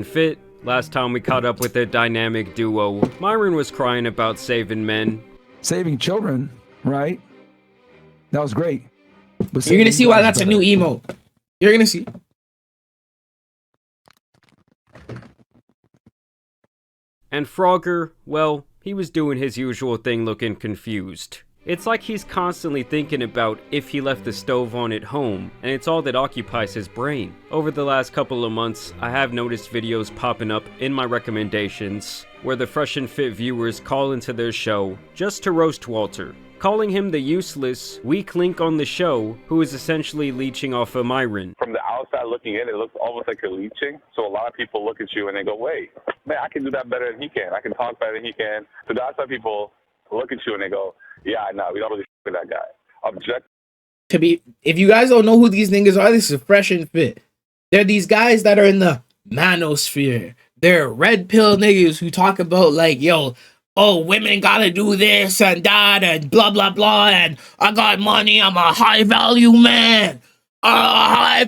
Fit. Last time we caught up with their dynamic duo, Myron was crying about saving men. Saving children, right? That was great. But you're gonna see why that's better. A new emote. You're gonna see. And Frogger, well, he was doing his usual thing looking confused. It's like he's constantly thinking about if he left the stove on at home, and it's all that occupies his brain. Over the last couple of months, I have noticed videos popping up in my recommendations where the Fresh and Fit viewers call into their show just to roast Walter, calling him the useless, weak link on the show who is essentially leeching off of Myron. From the outside looking in, it looks almost like you're leeching. So a lot of people look at you and they go, wait, man, I can do that better than he can. I can talk better than he can. So the outside people look at you and they go, yeah, no, we don't really with that guy. If you guys don't know who these niggas are, this is Fresh and Fit. They're these guys that are in the manosphere. They're red pill niggas who talk about like, yo, oh, women gotta do this and that and blah, blah, blah. And I got money. I'm a high value man. Blah,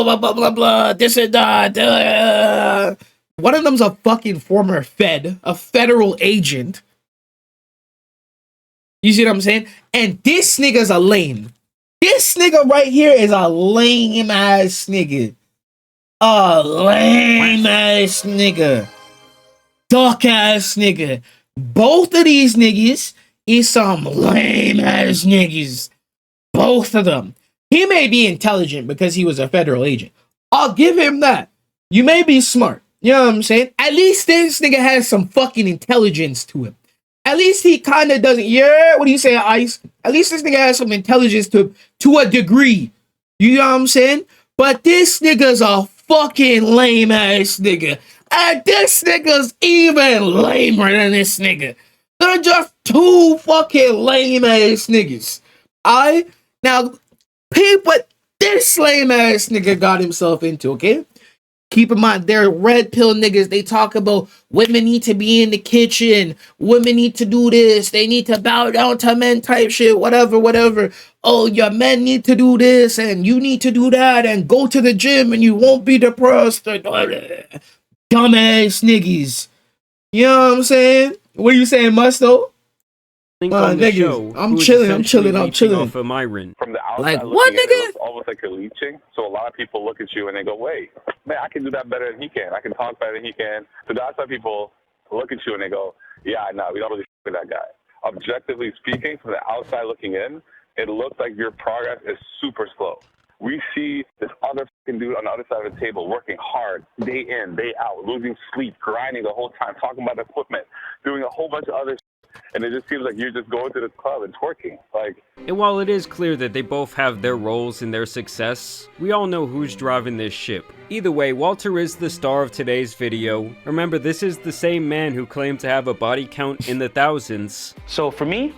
blah, blah, blah, blah. This and that. One of them's a fucking former a federal agent. You see what I'm saying? And this nigga's a lame. This nigga right here is a lame ass nigga. A lame ass nigga. Duck ass nigga. Both of these niggas is some lame ass niggas. Both of them. He may be intelligent because he was a federal agent. I'll give him that. You may be smart. You know what I'm saying? At least this nigga has some fucking intelligence to him. At least he kind of doesn't. Yeah, what do you say, Ice? At least this nigga has some intelligence to a degree. You know what I'm saying? But this nigga's a fucking lame ass nigga. And this nigga's even lamer than this nigga. They're just two fucking lame ass niggas. Now, peep what this lame ass nigga got himself into, okay? Keep in mind, they're red pill niggas. They talk about women need to be in the kitchen. Women need to do this. They need to bow down to men type shit. Whatever. Oh, your men need to do this and you need to do that and go to the gym and you won't be depressed. Dumbass niggas. You know what I'm saying? What are you saying, Musto? Niggas, I'm chilling. Off of Myron. From the outside like, what, nigga? It looks almost like you're leeching. So a lot of people look at you and they go, wait, man, I can do that better than he can. I can talk better than he can. So the outside people look at you and they go, yeah, no, we don't really with that guy. Objectively speaking, from the outside looking in, it looks like your progress is super slow. We see this other fucking dude on the other side of the table working hard, day in, day out, losing sleep, grinding the whole time, talking about equipment, doing a whole bunch of other shit. And it just seems like you're just going to the club and twerking. And while it is clear that they both have their roles in their success, we all know who's driving this ship. Either way, Walter is the star of today's video. Remember, this is the same man who claimed to have a body count in the thousands. So for me,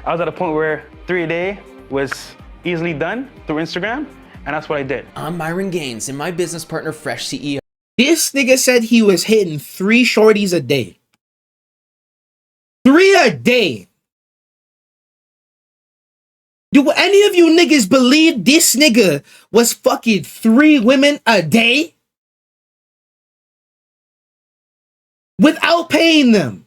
I was at a point where 3 a day was easily done through Instagram, and that's what I did. I'm Myron Gaines and my business partner, Fresh CEO. This nigga said he was hitting 3 shorties a day. 3 a day. Do any of you niggas believe this nigga was fucking 3 women a day? Without paying them.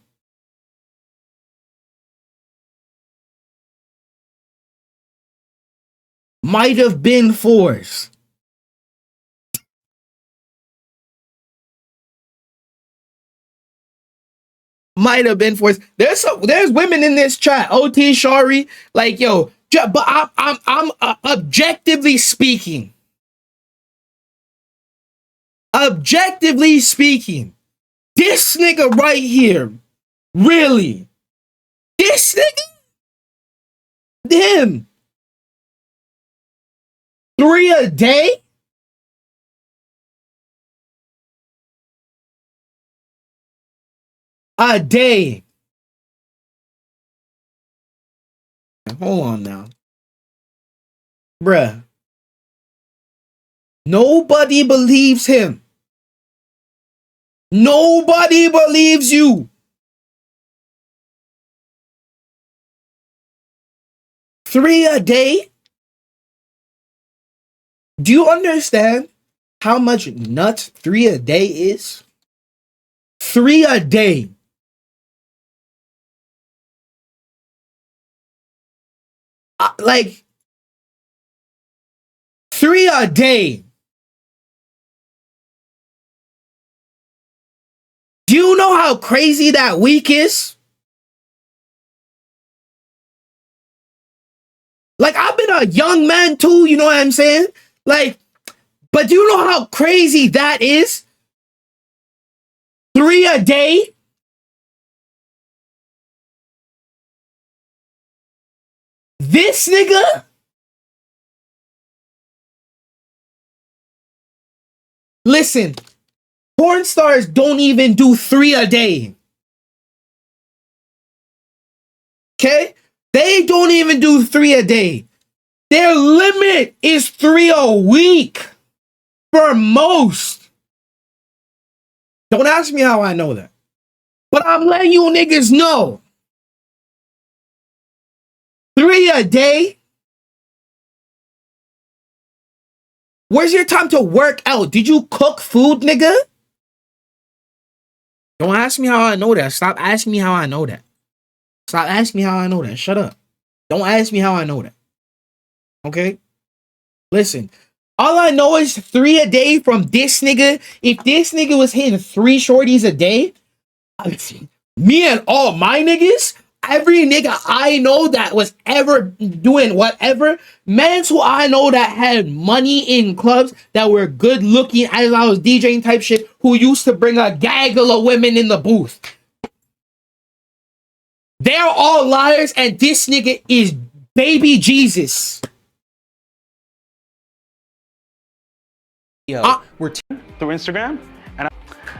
Might have been forced. Might have been forced. There's women in this chat. OT Shari, like, yo, but I'm objectively speaking. Objectively speaking, this nigga right here, really, this nigga, him, 3 a day. A day. Hold on now. Bruh. Nobody believes him. Nobody believes you. 3 a day? Do you understand how much nuts 3 a day is? 3 a day. Like 3 a day. Do you know how crazy that week is? Like, I've been a young man too, you know what I'm saying? Like, but do you know how crazy that is? 3 a day? This nigga? Listen, porn stars don't even do 3 a day. Okay? They don't even do 3 a day. Their limit is 3 a week for most. Don't ask me how I know that. But I'm letting you niggas know. 3 a day? Where's your time to work out? Did you cook food, nigga? Don't ask me how I know that. Stop asking me how I know that. Stop asking me how I know that. Shut up. Don't ask me how I know that. Okay? Listen. All I know is 3 a day from this nigga. If this nigga was hitting 3 shorties a day, me and all my niggas, every nigga I know that was ever doing whatever, mans who I know that had money in clubs, that were good looking as I was DJing type shit, who used to bring a gaggle of women in the booth. They're all liars, and this nigga is baby Jesus. We're through Instagram, and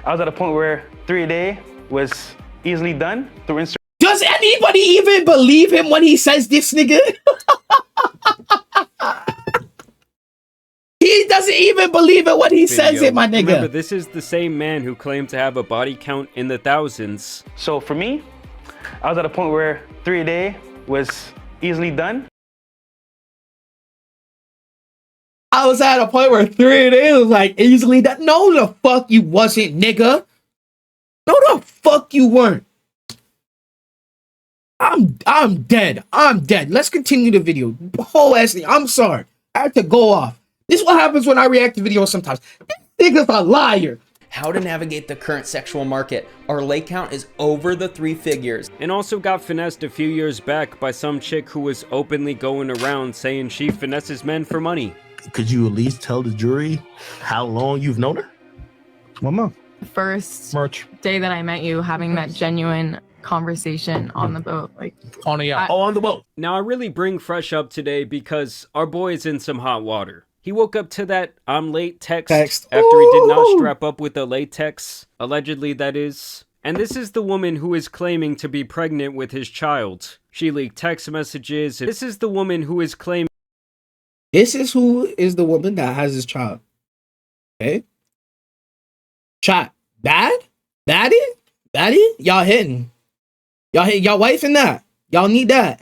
I was at a point where 3 a day was easily done through Instagram. Does anybody even believe him when he says this, nigga? He doesn't even believe it when he says it, my nigga. Remember, this is the same man who claimed to have a body count in the thousands. So for me, I was at a point where 3 a day was easily done. I was at a point where 3 a day was like easily done. No, the fuck you wasn't, nigga. No, the fuck you weren't. I'm dead. I'm dead. Let's continue the video. Whole ass thing. I'm sorry. I had to go off. This is what happens when I react to videos sometimes. This nigga's a liar. How to navigate the current sexual market. Our lay count is over the 3 figures. And also got finessed a few years back by some chick who was openly going around saying she finesses men for money. Could you at least tell the jury how long you've known her? 1 month. First Merch. day that I met you, having that genuine conversation on the boat, like On the yacht. On the boat. Now I really bring Fresh up today because our boy is in some hot water. He woke up to that "I'm late" text after he did not strap up with the latex, allegedly that is. And this is the woman who is claiming to be pregnant with his child. She leaked text messages. This is the woman who is claiming. This is who is the woman that has his child. Okay? Chat. Bad? Baddie? Baddie? Y'all hitting. Y'all wifing that. Y'all need that.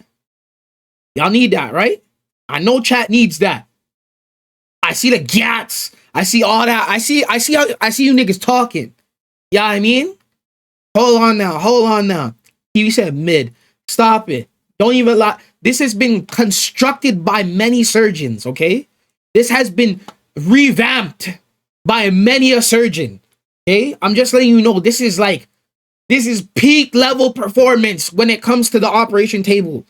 Y'all need that, right? I know chat needs that. I see the gats. I see all that. I see you niggas talking. Yeah, I mean? Hold on now. You said mid. Stop it. Don't even lie. This has been constructed by many surgeons, okay? This has been revamped by many a surgeon. Okay? I'm just letting you know this is peak level performance when it comes to the operation table.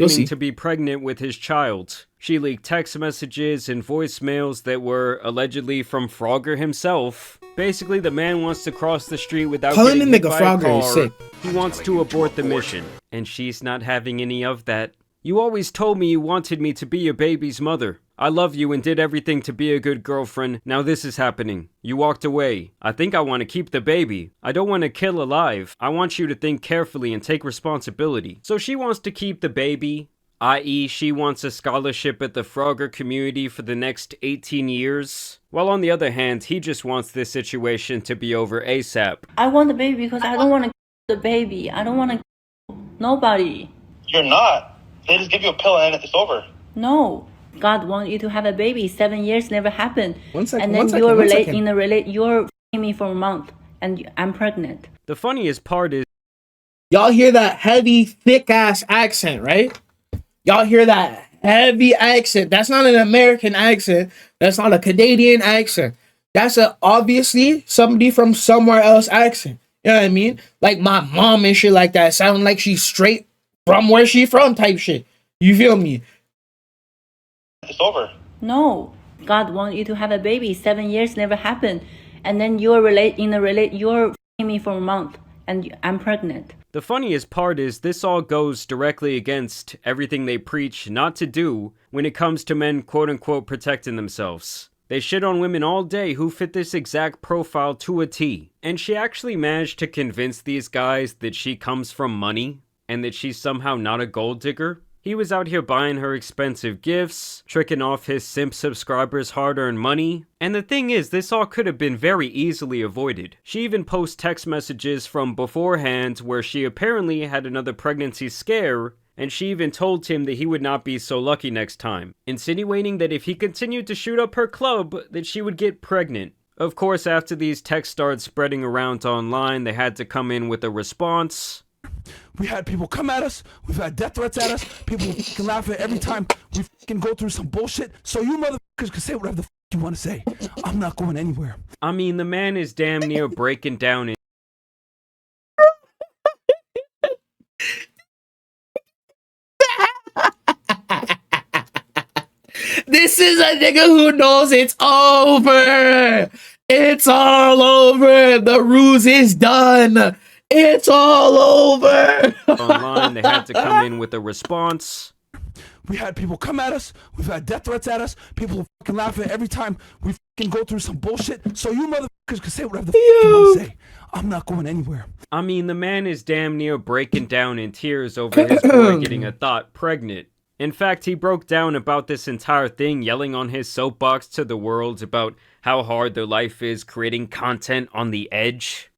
You'll see. To be pregnant with his child. She leaked text messages and voicemails that were allegedly from Frogger himself. Basically, the man wants to cross the street without Calling getting the hit nigga by a Frogger is car. sick. He wants to abort the mission, and she's not having any of that. You always told me you wanted me to be your baby's mother. I love you and did everything to be a good girlfriend. Now this is happening. You walked away. I think I want to keep the baby. I don't want to kill alive. I want you to think carefully and take responsibility. So she wants to keep the baby, i.e. she wants a scholarship at the Frogger community for the next 18 years. While on the other hand, he just wants this situation to be over ASAP. I want the baby because I don't want to the baby. I don't want to nobody. You're not. They just give you a pill and it's over. No. God want you to have a baby. 7 years never happened. One second, and then one second, you're one second. you're f***ing me for a month, and I'm pregnant. The funniest part is Y'all hear that heavy, thick ass accent, right? Y'all hear that heavy accent. That's not an American accent. That's not a Canadian accent. That's obviously somebody from somewhere else accent. You know what I mean? Like my mom and shit like that. Sound like she's straight from where she from type shit. You feel me? It's over. No, God want you to have a baby. 7 years never happened, and then you're you're f***ing me for a month, and I'm pregnant. The funniest part is this all goes directly against everything they preach not to do when it comes to men quote-unquote protecting themselves. They shit on women all day who fit this exact profile to a T. And she actually managed to convince these guys that she comes from money and that she's somehow not a gold digger. He was out here buying her expensive gifts, tricking off his simp subscribers' hard-earned money. And the thing is, this all could have been very easily avoided. She even posts text messages from beforehand where she apparently had another pregnancy scare, and she even told him that he would not be so lucky next time, insinuating that if he continued to shoot up her club, that she would get pregnant. Of course, after these texts started spreading around online, they had to come in with a response. We had people come at us. We've had death threats at us. People can laugh at every time we can go through some bullshit. So you motherfuckers can say whatever the you want to say. I'm not going anywhere. I mean, the man is damn near breaking down in This is a nigga who knows it's over. It's all over. The ruse is done. It's all over. online. They had to come in with a response. We had people come at us. We've had death threats at us. People can laugh at every time we can go through some bullshit. So you motherfuckers can say whatever the you want to say. I'm not going anywhere. I mean, the man is damn near breaking down in tears over his boy getting a thought pregnant. In fact, he broke down about this entire thing, yelling on his soapbox to the world about how hard their life is creating content on the edge.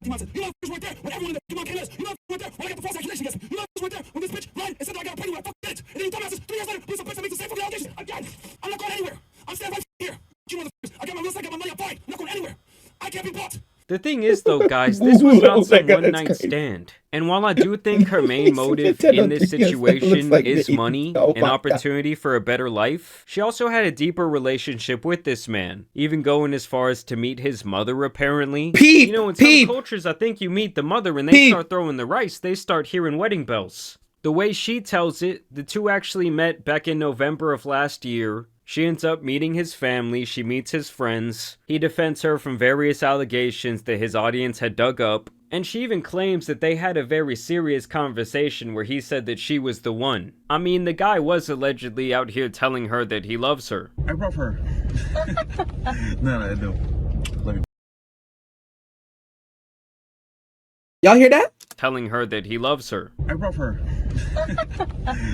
The thing is, though, guys, this was not some one-night stand. And while I do think her main motive in this situation is money and opportunity for a better life, she also had a deeper relationship with this man, even going as far as to meet his mother, apparently. You know, in some cultures, I think you meet the mother and they start throwing the rice, they start hearing wedding bells. The way she tells it, the two actually met back in November of last year. She ends up meeting his family, she meets his friends, he defends her from various allegations that his audience had dug up, and she even claims that they had a very serious conversation where he said that she was the one. I mean, the guy was allegedly out here telling her that he loves her. I love her. No, I don't. Let me. Y'all hear that? Telling her that he loves her. I love her.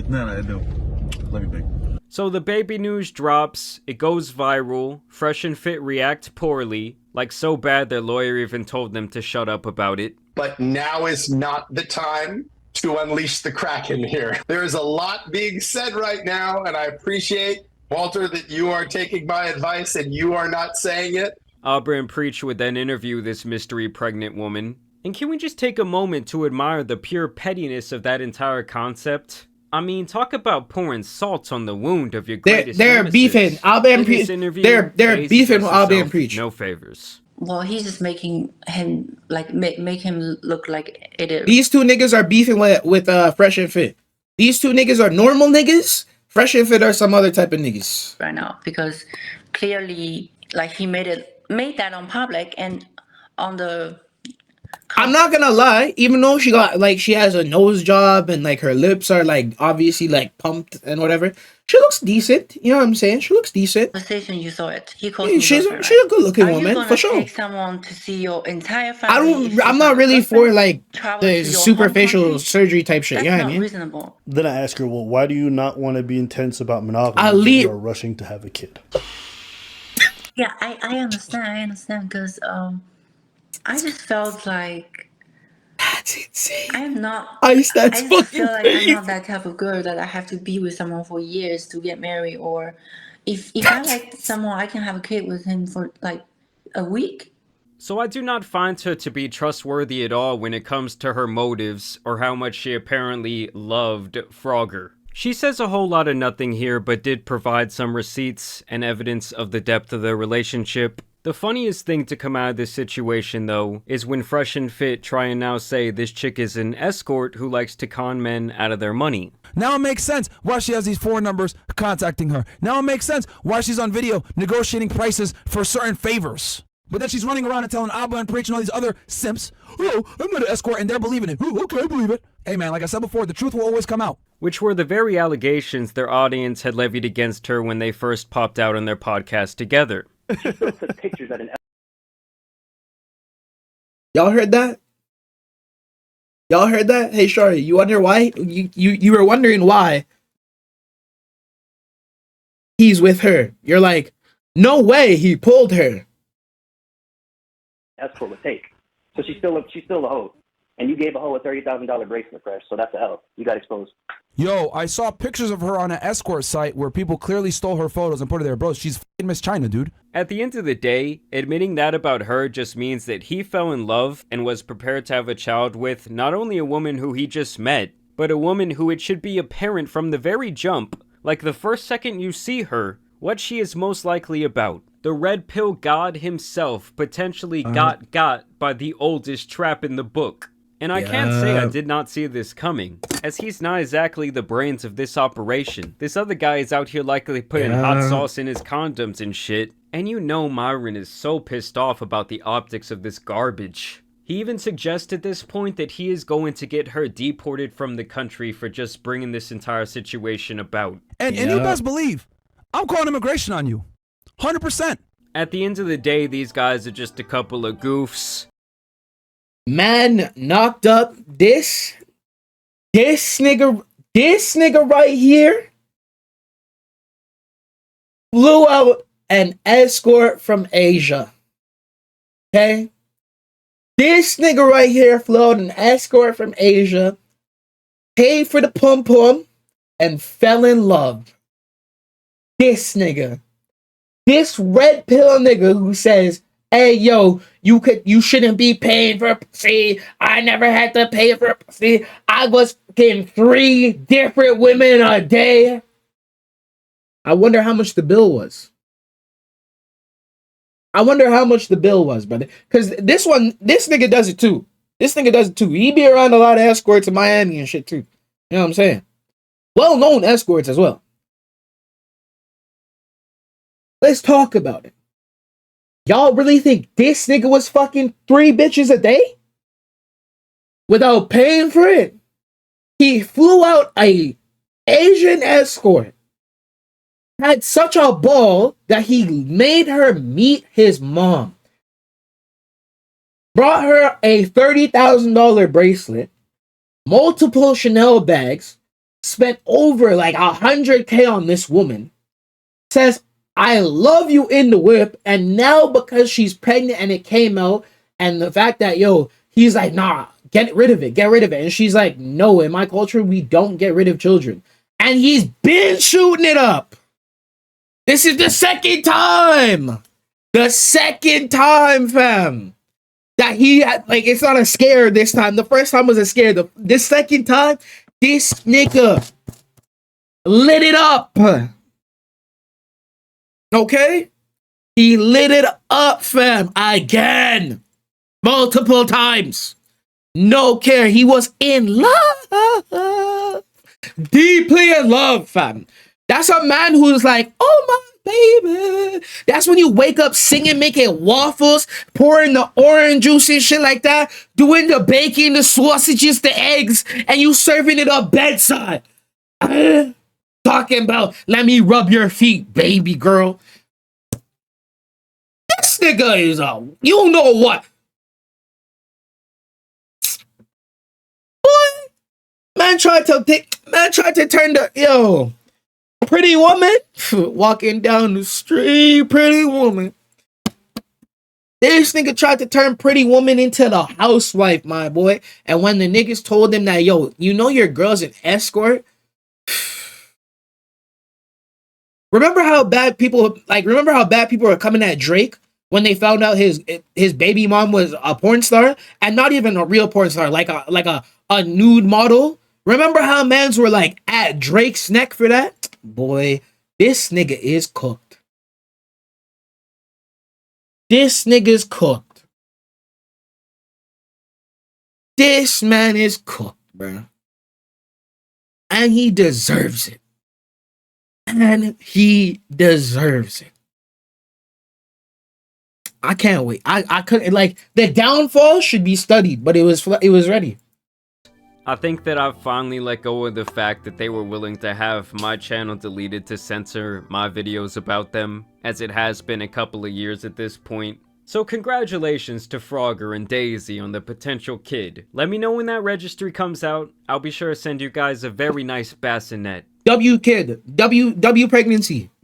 No, I don't. Let me think. So the baby news drops, it goes viral, Fresh and Fit react poorly, like so bad their lawyer even told them to shut up about it. But now is not the time to unleash the Kraken here. There is a lot being said right now, and I appreciate, Walter, that you are taking my advice and you are not saying it. Aubrey and Preach would then interview this mystery pregnant woman. And can we just take a moment to admire the pure pettiness of that entire concept? I mean, talk about pouring salt on the wound of your greatest They're nemesis. beefing. Aubrey and Preach. They're beefing with Aubrey and Preach. No favors. Well, he's just making him like make him look like it is. These two niggas are beefing with Fresh and Fit. These two niggas are normal niggas. Fresh and Fit are some other type of niggas right now, because clearly, like, he made that on public and on the. I'm not gonna lie, even though she has a nose job and like her lips are like obviously like pumped and whatever, she looks decent. You know what I'm saying? She looks decent. Conversation, you saw it. He called she's a good looking woman for sure. Take someone to see your entire family. I'm not really for like the superficial surgery type shit. You know what I mean? Reasonable. Then I ask her, well, why do you not want to be intense about monogamy? You're rushing to have a kid. Yeah, I understand because I just felt like that's insane. I'm not. I feel like I'm not that type of girl that I have to be with someone for years to get married, or If I like someone, I can have a kid with him for like a week. So I do not find her to be trustworthy at all when it comes to her motives or how much she apparently loved Frogger. She says a whole lot of nothing here, but did provide some receipts and evidence of the depth of their relationship. The funniest thing to come out of this situation, though, is when Fresh and Fit try and now say this chick is an escort who likes to con men out of their money. Now it makes sense why she has these phone numbers contacting her. Now it makes sense why she's on video negotiating prices for certain favors. But then she's running around and telling Abba and Preach and all these other simps, oh, I'm not an escort, and they're believing it. Oh, okay, I believe it. Hey man, like I said before, the truth will always come out. Which were the very allegations their audience had levied against her when they first popped out on their podcast together. Y'all heard that? Y'all heard that? Hey, Shari, you wonder why? You were wondering why he's with her. You're like, no way he pulled her. Escort would take. So she's still a hoe. And you gave a hoe a $30,000 bracelet, Fresh. So that's a hoe. You got exposed. Yo, I saw pictures of her on an escort site where people clearly stole her photos and put her there. Bro, she's f***ing Miss China, dude. At the end of the day, admitting that about her just means that he fell in love and was prepared to have a child with not only a woman who he just met, but a woman who it should be apparent from the very jump, like the first second you see her, what she is most likely about. The red pill god himself potentially got by the oldest trap in the book. And I can't say I did not see this coming, as he's not exactly the brains of this operation. This other guy is out here likely putting hot sauce in his condoms and shit. And you know Myron is so pissed off about the optics of this garbage. He even suggests at this point that he is going to get her deported from the country for just bringing this entire situation about. And you best believe, I'm calling immigration on you. 100%. At the end of the day, these guys are just a couple of goofs. Man knocked up this nigga right here flew out an escort from Asia. Okay? This nigga right here flew out an escort from Asia, paid for the pom-pom, and fell in love. This nigga. This red pill nigga who says, hey, yo, you shouldn't be paying for pussy. I never had to pay for pussy. I was getting 3 different women a day. I wonder how much the bill was. Brother. Because this nigga does it too. He be around a lot of escorts in Miami and shit too. You know what I'm saying? Well-known escorts as well. Let's talk about it. Y'all really think this nigga was fucking 3 bitches a day? Without paying for it? He flew out a Asian escort. Had such a ball that he made her meet his mom. Brought her a $30,000 bracelet. Multiple Chanel bags. Spent over like $100K on this woman. Says, I love you in the whip, and now because she's pregnant and it came out, and the fact that, he's like, nah, get rid of it. And she's like, no, in my culture, we don't get rid of children. And he's been shooting it up. This is the second time. Fam. That he had, it's not a scare this time. The first time was a scare. This second time, this nigga lit it up. Okay? He lit it up, fam. Again. Multiple times. No care. He was in love. Deeply in love, fam. That's a man who's like, oh my baby. That's when you wake up singing, making waffles, pouring the orange juice and shit like that, doing the bacon, the sausages, the eggs, and you serving it up bedside. Talking about, let me rub your feet, baby girl. This nigga is you know what? Boy, man tried to turn the, pretty woman, walking down the street, pretty woman. This nigga tried to turn pretty woman into the housewife, my boy. And when the niggas told him that, your girl's an escort, Remember how bad people were coming at Drake when they found out his baby mom was a porn star, and not even a real porn star, like a nude model. Remember how mans were like at Drake's neck for that? Boy, this nigga is cooked. This nigga's cooked. This man is cooked, bro. And he deserves it. And he deserves it. I can't wait. I couldn't, like, the downfall should be studied, but it was ready. I think that I've finally let go of the fact that they were willing to have my channel deleted to censor my videos about them, as it has been a couple of years at this point. So congratulations to Frogger and Daisy on the potential kid. Let me know when that registry comes out. I'll be sure to send you guys a very nice bassinet. W kid. W pregnancy.